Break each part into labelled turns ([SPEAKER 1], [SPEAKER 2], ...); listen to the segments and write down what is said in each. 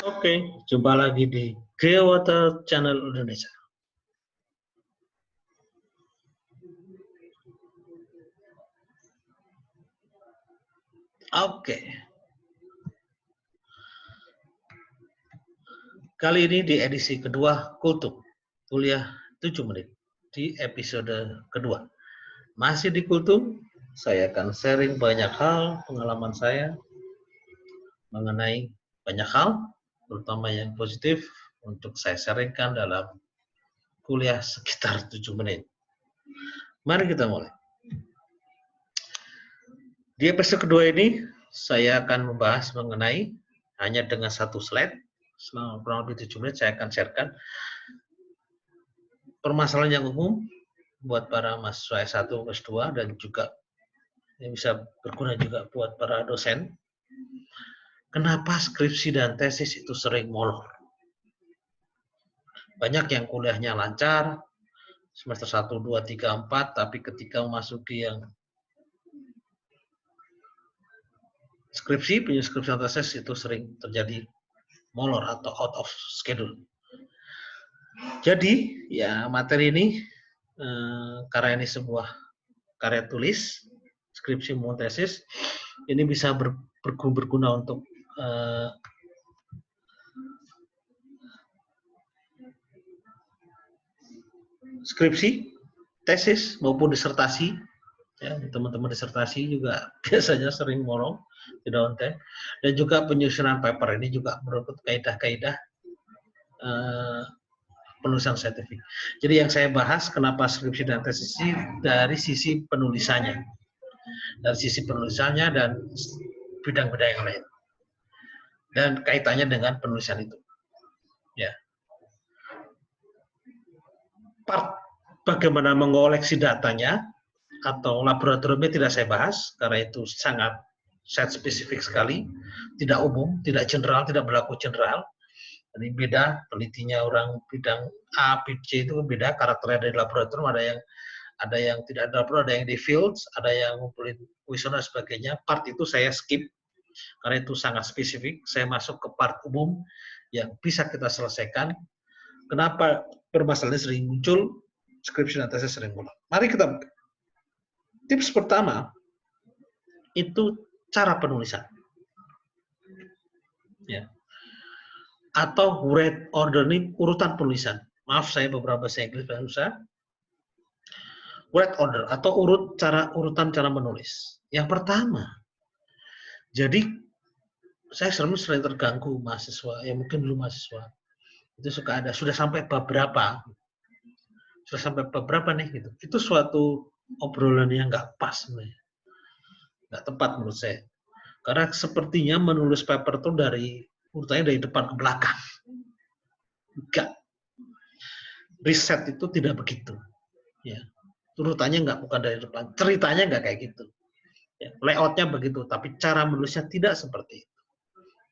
[SPEAKER 1] Oke, jumpa lagi di Geowater Channel Indonesia. Oke. Kali ini di edisi kedua Kultum, kuliah 7 menit di episode kedua. Masih di Kultum, saya akan sharing banyak hal pengalaman saya mengenai banyak hal, terutama yang positif untuk saya sharingkan dalam kuliah sekitar 7 menit. Mari kita mulai. Di episode kedua ini, saya akan membahas mengenai hanya dengan satu slide, selama kurang lebih 7 menit saya akan sharekan permasalahan yang umum buat para mahasiswa S1, S2, dan juga yang bisa berguna juga buat para dosen. Kenapa skripsi dan tesis itu sering molor? Banyak yang kuliahnya lancar, semester 1, 2, 3, 4, tapi ketika memasuki yang skripsi, skripsi dan tesis itu sering terjadi molor atau out of schedule. Jadi, ya materi ini, karena ini sebuah karya tulis, skripsi maupun tesis, ini bisa berguna untuk skripsi, tesis maupun disertasi. Ya, teman-teman disertasi juga biasanya sering molor, tidak on time. Dan juga penyusunan paper ini juga menurut kaidah-kaidah penulisan saintifik. Jadi yang saya bahas kenapa skripsi dan tesis dari sisi penulisannya. Dari sisi penulisannya dan bidang-bidang yang lain. Dan kaitannya dengan penulisan itu. Ya. Part bagaimana mengoleksi datanya atau laboratoriumnya tidak saya bahas karena itu sangat set spesifik sekali, tidak umum, tidak general, tidak berlaku general. Jadi beda penelitinya orang bidang A, B, C itu beda karakternya dari laboratorium, ada yang tidak ada laboratorium, ada yang di fields, ada yang ngumpulin kuesioner dan sebagainya. Part itu saya skip karena itu sangat spesifik. Saya masuk ke part umum yang bisa kita selesaikan. Kenapa permasalahan sering muncul, skripsi dan tesis sering muncul. Mari kita buka. Tips pertama itu cara penulisan. Ya. Atau write order ini urutan penulisan. Maaf saya beberapa bahasa Inggris bahasa susah. Write order atau urutan cara menulis. Yang pertama, jadi saya sering terganggu mahasiswa, ya mungkin belum mahasiswa itu sudah sampai beberapa nih gitu. Itu suatu obrolan yang nggak pas sebenarnya, nggak tepat menurut saya. Karena sepertinya menulis paper itu urutannya dari depan ke belakang. Enggak. Riset itu tidak begitu. Ya. Urutannya bukan dari depan. Ceritanya nggak kayak gitu. Ya. Layoutnya begitu, tapi cara menulisnya tidak seperti itu.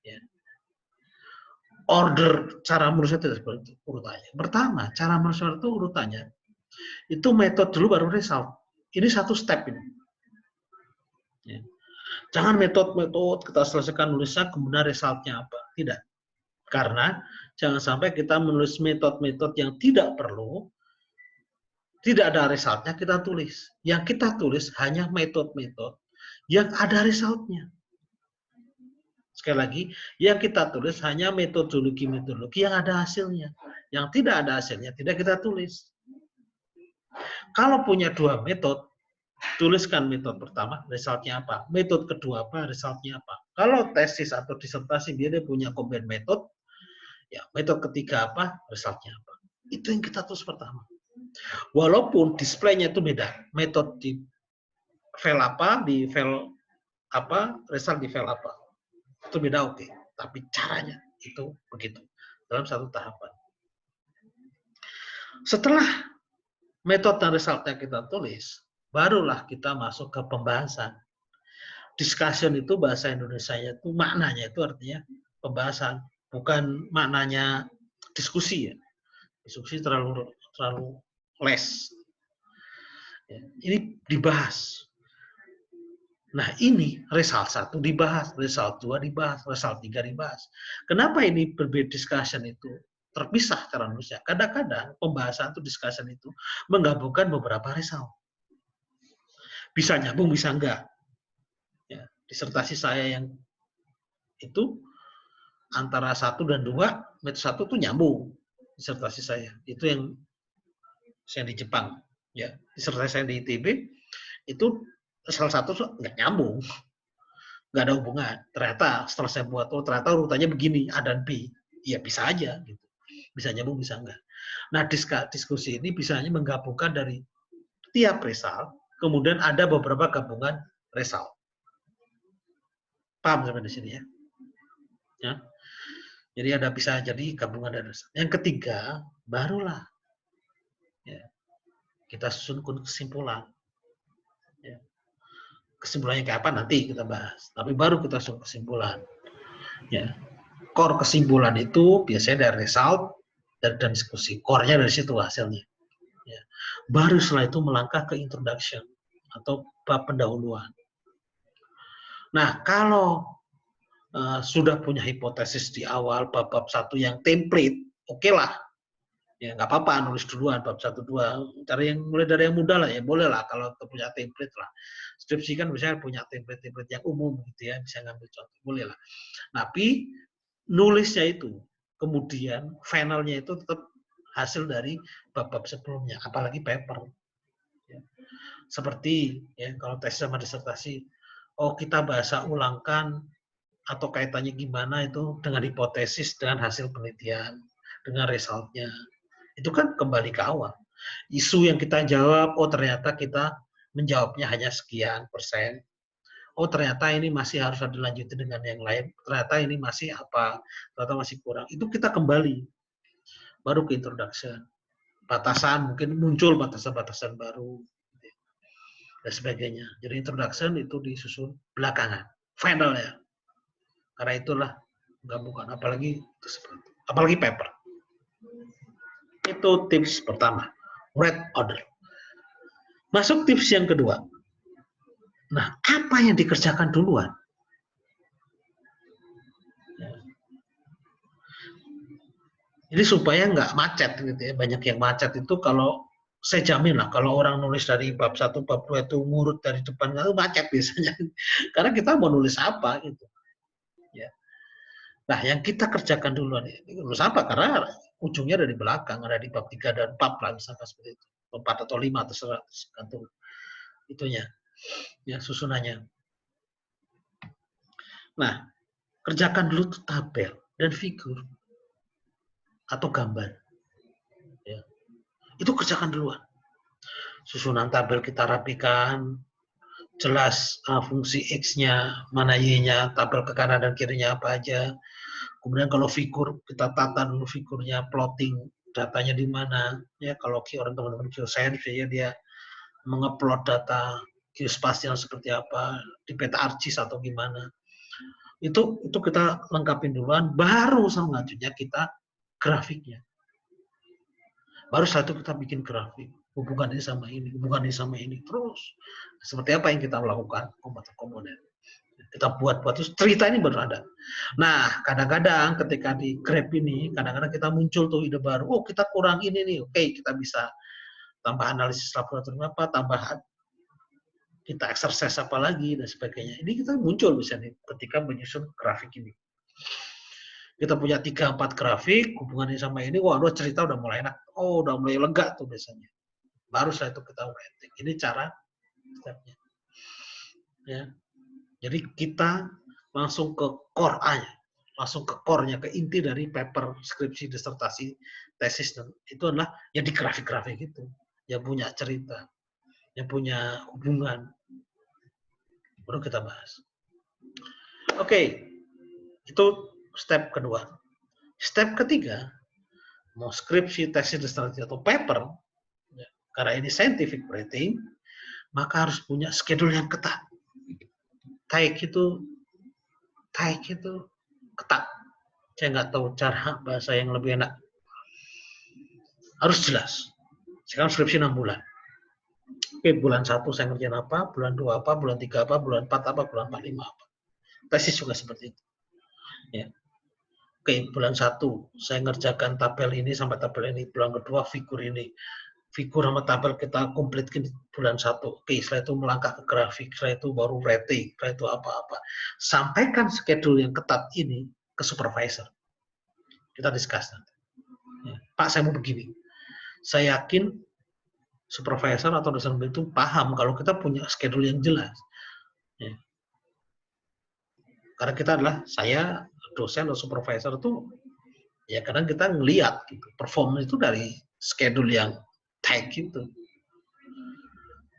[SPEAKER 1] Ya. Order cara menulisnya tidak seperti itu urutannya. Pertama, cara menulisnya itu urutannya. Itu metode dulu baru result. Ini satu step ini. Ya. Jangan metode kita selesaikan nulisnya kemudian resultnya apa. Tidak. Karena jangan sampai kita menulis metode-metode yang tidak perlu, tidak ada resultnya kita tulis. Yang kita tulis hanya metode-metode yang ada resultnya. Sekali lagi, yang kita tulis hanya metodologi-metodologi yang ada hasilnya. Yang tidak ada hasilnya tidak kita tulis. Kalau punya dua metode, tuliskan metode pertama, resultnya apa. Metode kedua apa, resultnya apa. Kalau tesis atau disertasi dia punya combine metode, ya metode ketiga apa, resultnya apa. Itu yang kita tulis pertama. Walaupun displaynya itu beda, metode di file apa, di file apa, result di file apa, itu beda oke. Tapi caranya itu begitu dalam satu tahapan. Setelah metode dan resultnya kita tulis, barulah kita masuk ke pembahasan. Discussion itu bahasa Indonesianya itu maknanya itu artinya pembahasan, bukan maknanya diskusi ya. Diskusi terlalu les. Ya, ini dibahas. Nah ini result 1 dibahas, result 2 dibahas, result 3 dibahas. Kenapa ini berbeda discussion itu terpisah cara nulisnya? Kadang-kadang pembahasan itu discussion itu menggabungkan beberapa result. Bisa nyambung, bisa enggak. Ya, disertasi saya yang itu antara 1 dan 2, metode 1 itu nyambung disertasi saya. Itu yang saya di Jepang. Ya, disertasi saya di ITB itu salah satu nggak nyambung, nggak ada hubungan. Ternyata setelah saya buat, oh ternyata urutannya begini, A dan B. Ya bisa aja, gitu. Bisa nyambung, bisa enggak. Nah diskusi ini bisa hanya menggabungkan dari tiap result, kemudian ada beberapa gabungan result. Paham sampai di sini ya? Ya. Jadi ada bisa jadi gabungan dari result. Yang ketiga, barulah ya, kita susun kesimpulan. Ya. Kesimpulannya kayak apa nanti kita bahas. Tapi baru kita susun kesimpulan. Ya. Core kesimpulan itu biasanya dari result dan diskusi. Core-nya dari situ hasilnya. Ya. Baru setelah itu melangkah ke introduction atau bab pendahuluan. Nah, kalau sudah punya hipotesis di awal bab-bab 1 yang template, oke lah. Ya nggak apa-apa nulis duluan bab 1 2. Cari yang mulai dari yang mudah lah ya, boleh lah kalau punya template lah. Skripsi kan misalnya punya template-template yang umum gitu ya, bisa ngambil contoh, boleh lah. Tapi nulisnya itu kemudian finalnya itu tetap hasil dari bab-bab sebelumnya, apalagi paper. Ya. Seperti ya kalau tesis sama disertasi, oh kita bahasa ulangkan atau kaitannya gimana itu dengan hipotesis, dengan hasil penelitian, dengan resultnya. Itu kan kembali ke awal. Isu yang kita jawab, oh ternyata kita menjawabnya hanya sekian persen. Oh ternyata ini masih harus dilanjutin dengan yang lain. Ternyata ini masih apa, ternyata masih kurang. Itu kita kembali. Baru ke introduction. Batasan, mungkin muncul batasan-batasan baru. Dan sebagainya. Jadi introduction itu disusun belakangan. Finalnya. Karena itulah gabungan. Apalagi paper. Itu tips pertama, red order. Masuk tips yang kedua. Nah, apa yang dikerjakan duluan? Jadi supaya nggak macet gitu ya. Banyak yang macet itu kalau saya jamin lah kalau orang nulis dari bab 1, bab 2 itu ngurut dari depan itu macet biasanya. Karena kita mau nulis apa gitu. Ya. Nah, yang kita kerjakan duluan nulis apa? Karena ujungnya dari belakang, ada di bab 3 dan 4 lah misalkan seperti itu. 4 atau 5 terserah tergantung itunya. Ya, susunannya. Nah, kerjakan dulu tuh tabel dan figur atau gambar. Ya. Itu kerjakan duluan. Susunan tabel kita rapikan, jelas fungsi X-nya, mana Y-nya, tabel ke kanan dan kirinya apa aja. Kemudian kalau figur, kita tata dulu figurnya, plotting datanya di mana. Ya, kalau orang teman-teman geoscience ya dia mengupload data geospasial seperti apa, di peta ArcGIS atau gimana. Itu kita lengkapin duluan, baru selanjutnya kita grafiknya. Baru setelah itu kita bikin grafik. Hubungan ini sama ini, hubungan ini sama ini. Terus, seperti apa yang kita lakukan, komponen. Kita buat terus cerita ini baru ada. Nah, kadang-kadang ketika di Grab ini, kadang-kadang kita muncul tuh ide baru. Oh, kita kurang ini nih. Oke, kita bisa tambah analisis laboratorium apa, tambah kita exercise apa lagi, dan sebagainya. Ini kita muncul misalnya ketika menyusun grafik ini. Kita punya 3-4 grafik, hubungannya sama ini, wah, cerita udah mulai enak. Oh, udah mulai lega tuh biasanya. Baru setelah itu kita writing. Ini cara stepnya. Ya. Jadi kita langsung ke core A-nya. Langsung ke core-nya, ke inti dari paper, skripsi, disertasi, tesis. Itu adalah yang di grafik-grafik itu. Yang punya cerita. Yang punya hubungan. Baru kita bahas. Oke. Itu step kedua. Step ketiga, mau skripsi, tesis, disertasi, atau paper, ya, karena ini scientific writing, maka harus punya schedule yang ketat. Tight itu ketat. Saya nggak tahu cara bahasa yang lebih enak. Harus jelas. Sekarang skripsi 6 bulan. Oke, bulan 1 saya ngerjain apa, bulan 2 apa, bulan 3 apa, bulan 4 apa, bulan 4, 5 apa. Tesis juga seperti itu. Ya. Oke, bulan 1 saya ngerjakan tabel ini sampai tabel ini, bulan kedua figur ini. Figur sama tabel kita komplitkan bulan 1. Oke, setelah itu melangkah ke grafik, setelah itu baru rating, setelah itu apa-apa. Sampaikan schedule yang ketat ini ke supervisor. Kita discuss nanti. Ya. Pak, saya mau begini. Saya yakin supervisor atau dosen itu paham kalau kita punya schedule yang jelas. Ya. Karena kita adalah, saya dosen atau supervisor itu, ya kadang kita ngelihat gitu, perform itu dari schedule yang tight gitu.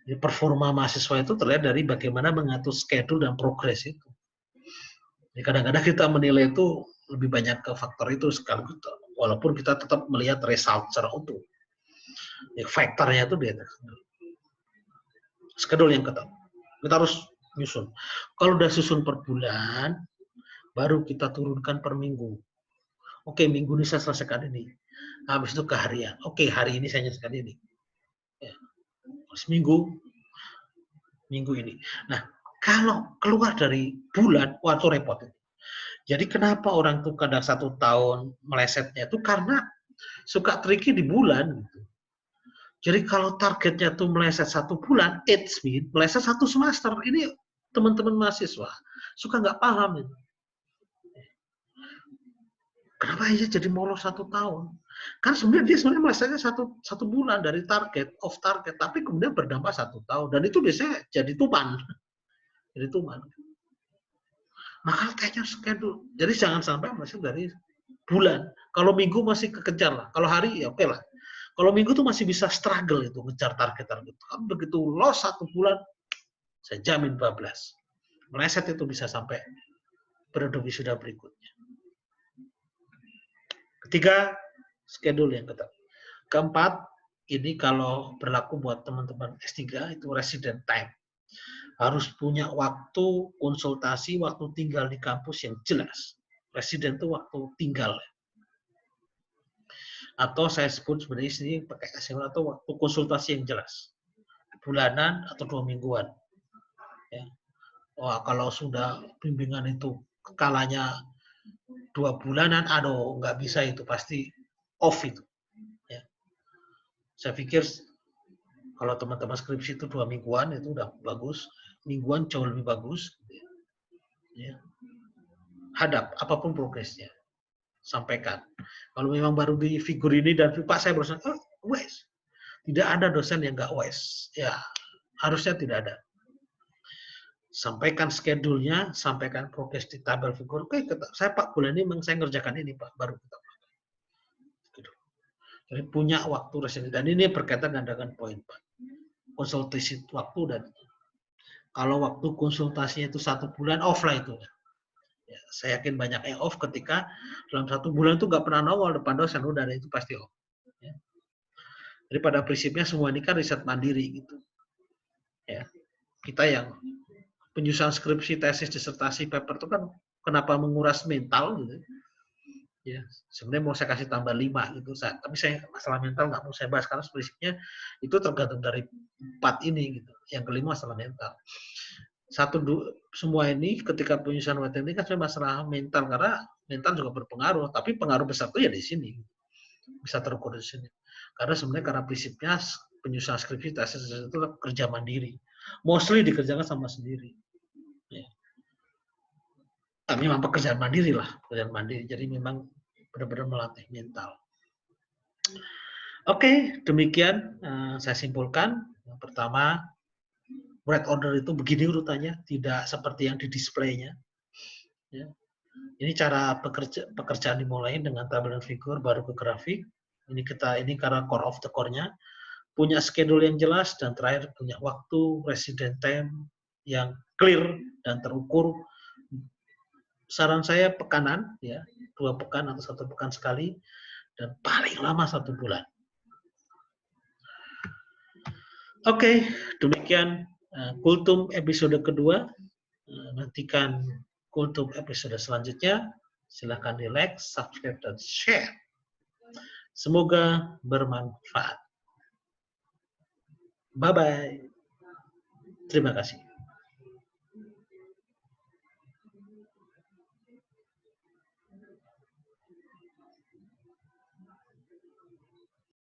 [SPEAKER 1] Jadi performa mahasiswa itu terlihat dari bagaimana mengatur schedule dan progres itu. Jadi kadang-kadang kita menilai itu lebih banyak ke faktor itu sekaligus, walaupun kita tetap melihat result secara utuh. Ya, faktornya itu dia. Schedule yang ketat. Kita harus nyusun. Kalau udah susun per bulan, baru kita turunkan per minggu. Oke, minggu ini saya selesaikan ini. Habis itu ke harian. Oke, hari ini saya selesaikan ini. Ya. Seminggu, minggu ini. Nah, kalau keluar dari bulan, wah itu repot. Jadi kenapa orang tuh kadang 1 tahun melesetnya itu karena suka tricky di bulan. Gitu. Jadi kalau targetnya tuh meleset 1 bulan, it's mean meleset 1 semester. Ini teman-teman mahasiswa suka nggak paham. Gitu. Kenapa aja jadi molor 1 tahun? Kan sebenarnya dia sebenarnya melesetnya satu bulan dari target, off target, tapi kemudian berdampak 1 tahun. Dan itu biasanya jadi tuman. Jadi tuman. Maka kayaknya schedule. Jadi jangan sampai masih dari bulan. Kalau minggu masih kekejar lah. Kalau hari ya oke lah. Kalau minggu tuh masih bisa struggle itu ngejar target-target. Kan begitu loss 1 bulan, saya jamin bablas. Meleset itu bisa sampai periode wisuda berikutnya. Ketiga, schedule yang ketat. Keempat, ini kalau berlaku buat teman-teman S3 itu resident time. Harus punya waktu konsultasi, waktu tinggal di kampus yang jelas. Resident itu waktu tinggal. Atau saya sebut sebenarnya ini pakai SMA atau waktu konsultasi yang jelas. Bulanan atau 2 mingguan. Ya. Wah, kalau sudah bimbingan itu kalanya 2 bulanan, aduh nggak bisa itu, pasti off itu. Ya. Saya pikir kalau teman-teman skripsi itu 2 mingguan itu udah bagus, mingguan jauh lebih bagus. Ya. Hadap apapun progresnya, sampaikan. Kalau memang baru di figur ini dan Pak saya berusaha, wes, tidak ada dosen yang nggak wes. Ya, harusnya tidak ada. Sampaikan schedule-nya, sampaikan progres di tabel figur. Oke, saya Pak bulan ini memang saya ngerjakan ini Pak, baru kita. Gitu. Jadi punya waktu resident. Dan ini berkaitan dengan poin Pak. Konsultasi waktu dan kalau waktu konsultasinya itu 1 bulan, off lah itu. Ya, saya yakin banyak yang off ketika dalam 1 bulan itu nggak pernah nongol depan dosen, udah itu pasti off. Ya. Jadi pada prinsipnya semua ini kan riset mandiri gitu. Ya, kita yang penyusunan skripsi, tesis, disertasi, paper itu kan kenapa menguras mental gitu. Ya, sebenarnya mau saya kasih tambah 5 gitu, tapi saya masalah mental nggak mau saya bahas karena prinsipnya itu tergantung dari 4 ini gitu. Yang kelima masalah mental. Semua ini ketika penyusunan materi ini kan masalah mental karena mental juga berpengaruh, tapi pengaruh besar itu ya di sini. Bisa terukur di sini. Karena sebenarnya karena prinsipnya penyusunan skripsi tesis itu kerja mandiri. Mostly dikerjakan sama sendiri. Ya. Tapi memang pekerjaan mandiri lah, pekerjaan mandiri. Jadi memang benar-benar melatih mental. Oke, demikian saya simpulkan. Yang pertama, write order itu begini urutannya, tidak seperti yang di display-nya. Ya. Ini cara pekerjaan dimulai dengan tabel dan figur, baru ke grafik. Ini karena core of the core-nya. Punya schedule yang jelas, dan terakhir punya waktu resident time yang clear dan terukur. Saran saya pekanan, ya 2 pekan atau 1 pekan sekali, dan paling lama 1 bulan. Oke, demikian Kultum episode kedua. Nantikan Kultum episode selanjutnya. Silahkan di like, subscribe, dan share. Semoga bermanfaat. Bye-bye. Terima kasih.